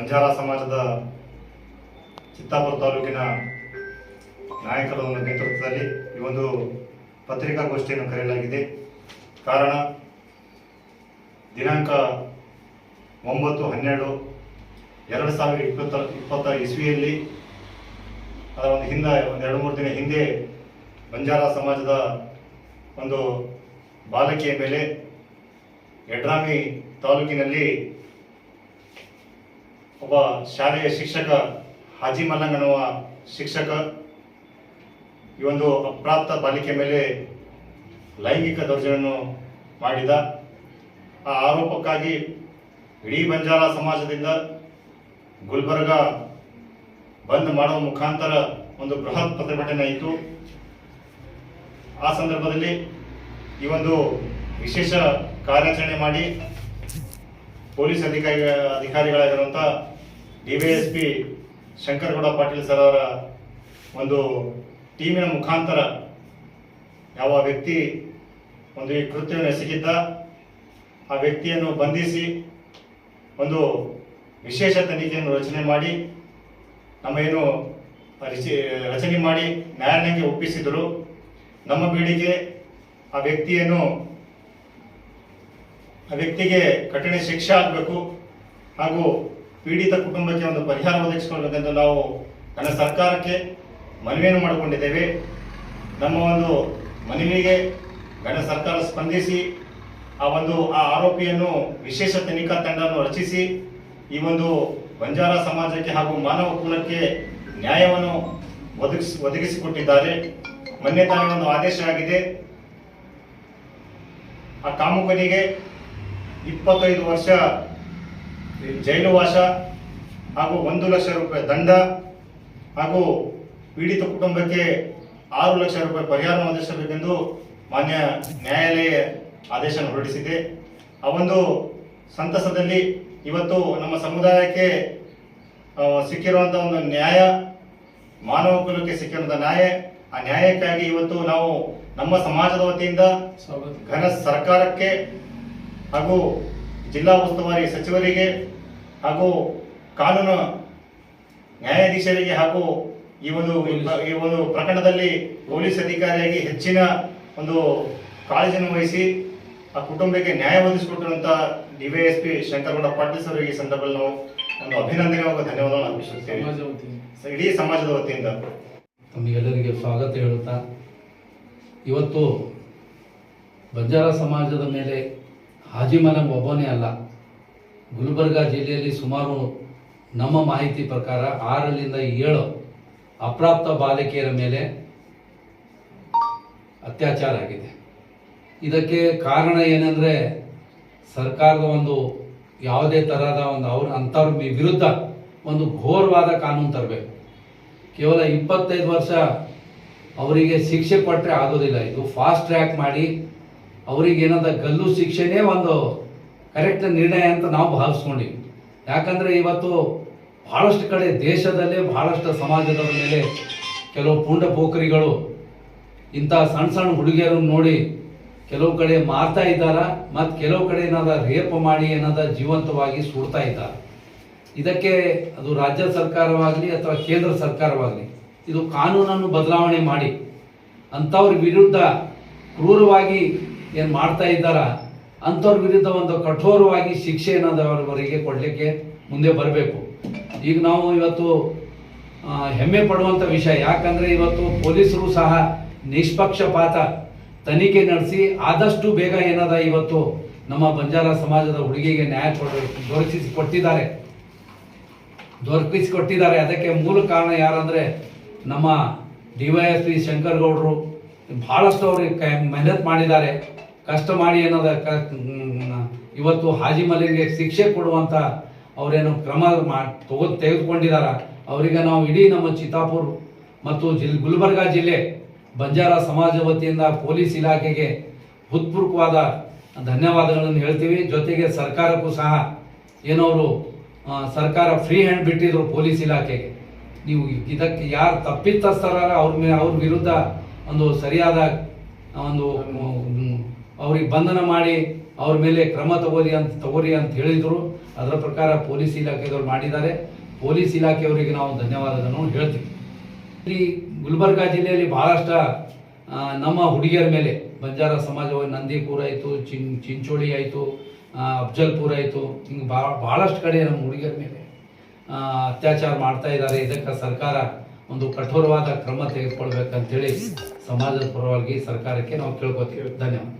ಬಂಜಾರ ಸಮಾಜದ ಚಿತ್ತಾಪುರ ತಾಲೂಕಿನ ನಾಯಕರ ಒಂದು ನೇತೃತ್ವದಲ್ಲಿ ಈ ಒಂದು ಪತ್ರಿಕಾಗೋಷ್ಠಿಯನ್ನು ಕರೆಯಲಾಗಿದೆ. ಕಾರಣ ದಿನಾಂಕ 9/12/2020 ಇಸ್ವಿಯಲ್ಲಿ ಅದರ ಒಂದು ಹಿಂದೆ ಒಂದು 2-3 ದಿನ ಹಿಂದೆ ಬಂಜಾರ ಸಮಾಜದ ಒಂದು ಬಾಲಕಿಯ ಮೇಲೆ ಯಡ್ರಾಮಿ ತಾಲೂಕಿನಲ್ಲಿ ಒಬ್ಬ ಶಾಲೆಯ ಶಿಕ್ಷಕ ಹಾಜಿ ಮಲ್ಲಂಗ್ ಅನ್ನುವ ಶಿಕ್ಷಕ ಈ ಒಂದು ಅಪ್ರಾಪ್ತ ಬಾಲಿಕೆ ಮೇಲೆ ಲೈಂಗಿಕ ದೌರ್ಜನ್ಯವನ್ನು ಮಾಡಿದ. ಆ ಆರೋಪಕ್ಕಾಗಿ ಇಡೀ ಬಂಜಾರ ಸಮಾಜದಿಂದ ಗುಲ್ಬರ್ಗ ಬಂದ್ ಮಾಡುವ ಮುಖಾಂತರ ಒಂದು ಬೃಹತ್ ಪ್ರತಿಭಟನೆ ಇತ್ತು. ಆ ಸಂದರ್ಭದಲ್ಲಿ ಈ ಒಂದು ವಿಶೇಷ ಕಾರ್ಯಾಚರಣೆ ಮಾಡಿ ಪೊಲೀಸ್ ಅಧಿಕಾರಿಗಳಾಗಿರುವಂಥ DYSP ಶಂಕರಗೌಡ ಪಾಟೀಲ್ ಸರ್ ಅವರ ಒಂದು ಟೀಮಿನ ಮುಖಾಂತರ ಯಾವ ವ್ಯಕ್ತಿ ಒಂದು ಈ ಕೃತ್ಯವನ್ನು ಎಸಗಿದ್ದ ಆ ವ್ಯಕ್ತಿಯನ್ನು ಬಂಧಿಸಿ ಒಂದು ವಿಶೇಷ ತನಿಖೆಯನ್ನು ರಚನೆ ಮಾಡಿ ರಚನೆ ಮಾಡಿ ನ್ಯಾಯಾಲಯಕ್ಕೆ ಒಪ್ಪಿಸಿದರು. ನಮ್ಮ ಬೇಡಿಕೆ ಆ ವ್ಯಕ್ತಿಗೆ ಕಠಿಣ ಶಿಕ್ಷೆ ಆಗಬೇಕು ಹಾಗೂ ಪೀಡಿತ ಕುಟುಂಬಕ್ಕೆ ಒಂದು ಪರಿಹಾರ ಒದಗಿಸಿಕೊಳ್ಬೇಕೆಂದು ನಾವು ನನ್ನ ಸರ್ಕಾರಕ್ಕೆ ಮನವಿಯನ್ನು ಮಾಡಿಕೊಂಡಿದ್ದೇವೆ. ನಮ್ಮ ಒಂದು ಮನವಿಗೆ ಗಣ ಸರ್ಕಾರ ಸ್ಪಂದಿಸಿ ಆ ಆರೋಪಿಯನ್ನು ವಿಶೇಷ ತನಿಖಾ ತಂಡವನ್ನು ರಚಿಸಿ ಈ ಒಂದು ಬಂಜಾರ ಸಮಾಜಕ್ಕೆ ಹಾಗೂ ಮಾನವ ಕುಲಕ್ಕೆ ನ್ಯಾಯವನ್ನು ಒದಗಿಸಿಕೊಟ್ಟಿದ್ದಾರೆ. ಮೊನ್ನೆ ತಾನೇ ಒಂದು ಆದೇಶ ಆಗಿದೆ. ಆ ಕಾಮುಕನಿಗೆ 25 ವರ್ಷ ಜೈಲುವಾಸ ಹಾಗೂ 1 ಲಕ್ಷ ರೂಪಾಯಿ ದಂಡ ಹಾಗೂ ಪೀಡಿತ ಕುಟುಂಬಕ್ಕೆ 6 ಲಕ್ಷ ರೂಪಾಯಿ ಪರಿಹಾರ ಒದಗಿಸಬೇಕೆಂದು ಮಾನ್ಯ ನ್ಯಾಯಾಲಯ ಆದೇಶ ಹೊರಡಿಸಿದೆ. ಆ ಒಂದು ಸಂತಸದಲ್ಲಿ ಇವತ್ತು ನಮ್ಮ ಸಮುದಾಯಕ್ಕೆ ಸಿಕ್ಕಿರುವಂತಹ ಒಂದು ನ್ಯಾಯ, ಮಾನವ ಕುಲಕ್ಕೆ ಸಿಕ್ಕಿರುವಂತಹ ನ್ಯಾಯ, ಆ ನ್ಯಾಯಕ್ಕಾಗಿ ಇವತ್ತು ನಾವು ನಮ್ಮ ಸಮಾಜದ ವತಿಯಿಂದ ಘನ ಸರ್ಕಾರಕ್ಕೆ ಹಾಗೂ ಜಿಲ್ಲಾ ಉಸ್ತುವಾರಿ ಸಚಿವರಿಗೆ ಹಾಗೂ ಕಾನೂನು ನ್ಯಾಯಾಧೀಶರಿಗೆ ಹಾಗೂ ಈ ಒಂದು ಪ್ರಕರಣದಲ್ಲಿ ಪೊಲೀಸ್ ಅಧಿಕಾರಿಯಾಗಿ ಹೆಚ್ಚಿನ ಒಂದು ಕಾಳಜಿಯನ್ನು ವಹಿಸಿ ಆ ಕುಟುಂಬಕ್ಕೆ ನ್ಯಾಯ ಒದಗಿಸಿಕೊಟ್ಟಿರುವಂತಹ DYSP ಶಂಕರಗೌಡ ಪಾಟೀಲ್ ಸರ್ ಈ ಸಂದರ್ಭದಲ್ಲಿ ನಾವು ಒಂದು ಅಭಿನಂದನೆ ಹಾಗೂ ಧನ್ಯವಾದವನ್ನು ಅರ್ಪಿಸುತ್ತೇವೆ ಇಡೀ ಸಮಾಜದ ವತಿಯಿಂದ. ತಮಗೆಲ್ಲರಿಗೆ ಸ್ವಾಗತ ಹೇಳುತ್ತಾ, ಇವತ್ತು ಬಂಜಾರ ಸಮಾಜದ ಮೇಲೆ ಹಾಜಿ ಮಲ್ಲಂಗ್ ಒಬ್ಬನೇ ಅಲ್ಲ, ಗುಲ್ಬರ್ಗ ಜಿಲ್ಲೆಯಲ್ಲಿ ಸುಮಾರು ನಮ್ಮ ಮಾಹಿತಿ ಪ್ರಕಾರ 6ರಿಂದ 7 ಅಪ್ರಾಪ್ತ ಬಾಲಕಿಯರ ಮೇಲೆ ಅತ್ಯಾಚಾರ ಆಗಿದೆ. ಇದಕ್ಕೆ ಕಾರಣ ಏನಂದರೆ ಸರ್ಕಾರದ ಒಂದು ಯಾವುದೇ ಥರದ ಅಂಥವ್ರ ವಿರುದ್ಧ ಒಂದು ಘೋರವಾದ ಕಾನೂನು ತರಬೇಕು. ಕೇವಲ 25 ವರ್ಷ ಅವರಿಗೆ ಶಿಕ್ಷೆ ಕೊಟ್ಟರೆ ಆಗೋದಿಲ್ಲ. ಇದು ಫಾಸ್ಟ್ ಟ್ರ್ಯಾಕ್ ಮಾಡಿ ಅವರಿಗೇನಾದ ಗಲ್ಲು ಶಿಕ್ಷೆನೇ ಒಂದು ಕರೆಕ್ಟ್ ನಿರ್ಣಯ ಅಂತ ನಾವು ಭಾವಿಸ್ಕೊಂಡಿವಿ. ಯಾಕಂದರೆ ಇವತ್ತು ಬಹಳಷ್ಟು ಕಡೆ ದೇಶದಲ್ಲೇ ಬಹಳಷ್ಟು ಸಮಾಜದವರ ಮೇಲೆ ಕೆಲವು ಪುಂಡ ಪೋಖರಿಗಳು ಇಂಥ ಸಣ್ಣ ಹುಡುಗಿಯರನ್ನು ನೋಡಿ ಕೆಲವು ಕಡೆ ಮಾರ್ತಾ ಇದ್ದಾರೆ, ಮತ್ತು ಕೆಲವು ಕಡೆ ರೇಪ್ ಮಾಡಿ ಜೀವಂತವಾಗಿ ಸುಡ್ತಾ ಇದ್ದಾರೆ. ಇದಕ್ಕೆ ಅದು ರಾಜ್ಯ ಸರ್ಕಾರವಾಗಲಿ ಅಥವಾ ಕೇಂದ್ರ ಸರ್ಕಾರವಾಗಲಿ ಇದು ಕಾನೂನನ್ನು ಬದಲಾವಣೆ ಮಾಡಿ ಅಂಥವ್ರ ವಿರುದ್ಧ ಕ್ರೂರವಾಗಿ ಏನು ಮಾಡ್ತಾ ಇದ್ದಾರ ಅಂಥವ್ರ ವಿರುದ್ಧ ಒಂದು ಕಠೋರವಾಗಿ ಶಿಕ್ಷೆ ಅವರಿಗೆ ಕೊಡಲಿಕ್ಕೆ ಮುಂದೆ ಬರಬೇಕು. ಈಗ ನಾವು ಇವತ್ತು ಹೆಮ್ಮೆ ಪಡುವಂಥ ವಿಷಯ, ಯಾಕಂದರೆ ಇವತ್ತು ಪೊಲೀಸರು ಸಹ ನಿಷ್ಪಕ್ಷಪಾತ ತನಿಖೆ ನಡೆಸಿ ಆದಷ್ಟು ಬೇಗ ಇವತ್ತು ನಮ್ಮ ಬಂಜಾರ ಸಮಾಜದ ಹುಡುಗಿಗೆ ನ್ಯಾಯ ದೊರಕಿಸಿಕೊಟ್ಟಿದ್ದಾರೆ. ಅದಕ್ಕೆ ಮೂಲ ಕಾರಣ ಯಾರಂದರೆ ನಮ್ಮ DYSP ಶಂಕರಗೌಡರು ಭಾಳಷ್ಟು ಅವ್ರಿಗೆ ಮೆಹನತ್ ಮಾಡಿದ್ದಾರೆ, ಕಷ್ಟ ಮಾಡಿ ಇವತ್ತು ಹಾಜಿ ಮಲ್ಲಿಗೆ ಶಿಕ್ಷೆ ಕೊಡುವಂಥ ಅವರೇನು ಕ್ರಮ ತೆಗೆದುಕೊಂಡಿದ್ದಾರೆ. ಅವರಿಗೆ ನಾವು ಇಡೀ ನಮ್ಮ ಚಿತ್ತಾಪುರ ಮತ್ತು ಗುಲ್ಬರ್ಗ ಜಿಲ್ಲೆ ಬಂಜಾರ ಸಮಾಜ ವತಿಯಿಂದ ಪೊಲೀಸ್ ಇಲಾಖೆಗೆ ಹೃತ್ಪೂರ್ವಕವಾದ ಧನ್ಯವಾದಗಳನ್ನು ಹೇಳ್ತೀವಿ. ಜೊತೆಗೆ ಸರ್ಕಾರಕ್ಕೂ ಸಹ ಏನವರು ಸರ್ಕಾರ ಫ್ರೀ ಹ್ಯಾಂಡ್ ಬಿಟ್ಟಿದ್ರು ಪೊಲೀಸ್ ಇಲಾಖೆಗೆ. ನೀವು ಇದಕ್ಕೆ ಯಾರು ತಪ್ಪಿತಸ್ಥರ ಅವ್ರ ವಿರುದ್ಧ ಒಂದು ಸರಿಯಾದ ಒಂದು ಅವ್ರಿಗೆ ಬಂಧನ ಮಾಡಿ ಅವ್ರ ಮೇಲೆ ಕ್ರಮ ತಗೋರಿ ಅಂತ ಹೇಳಿದರು. ಅದರ ಪ್ರಕಾರ ಪೊಲೀಸ್ ಇಲಾಖೆದವ್ರು ಮಾಡಿದ್ದಾರೆ. ಪೊಲೀಸ್ ಇಲಾಖೆಯವರಿಗೆ ನಾವು ಧನ್ಯವಾದಗಳನ್ನು ಹೇಳ್ತೀವಿ. ಈ ಗುಲ್ಬರ್ಗಾ ಜಿಲ್ಲೆಯಲ್ಲಿ ಬಹಳಷ್ಟು ನಮ್ಮ ಹುಡುಗಿಯರ ಮೇಲೆ ಬಂಜಾರ ಸಮಾಜವಾಗಿ ನಂದಿಪುರ ಆಯಿತು, ಚಿಂಚೋಳಿ ಆಯಿತು, ಅಫ್ಜಲ್ಪುರ ಆಯಿತು, ಹಿಂಗೆ ಭಾಳಷ್ಟು ಕಡೆ ನಮ್ಮ ಹುಡುಗಿಯರ ಮೇಲೆ ಅತ್ಯಾಚಾರ ಮಾಡ್ತಾ ಇದ್ದಾರೆ. ಇದಕ್ಕೆ ಸರ್ಕಾರ ಒಂದು ಕಠೋರವಾದ ಕ್ರಮ ತೆಗೆದುಕೊಳ್ಬೇಕಂತೇಳಿ ಸಮಾಜದ ಪರವಾಗಿ ಸರ್ಕಾರಕ್ಕೆ ನಾವು ಕೇಳ್ಕೊತೀವಿ. ಧನ್ಯವಾದ.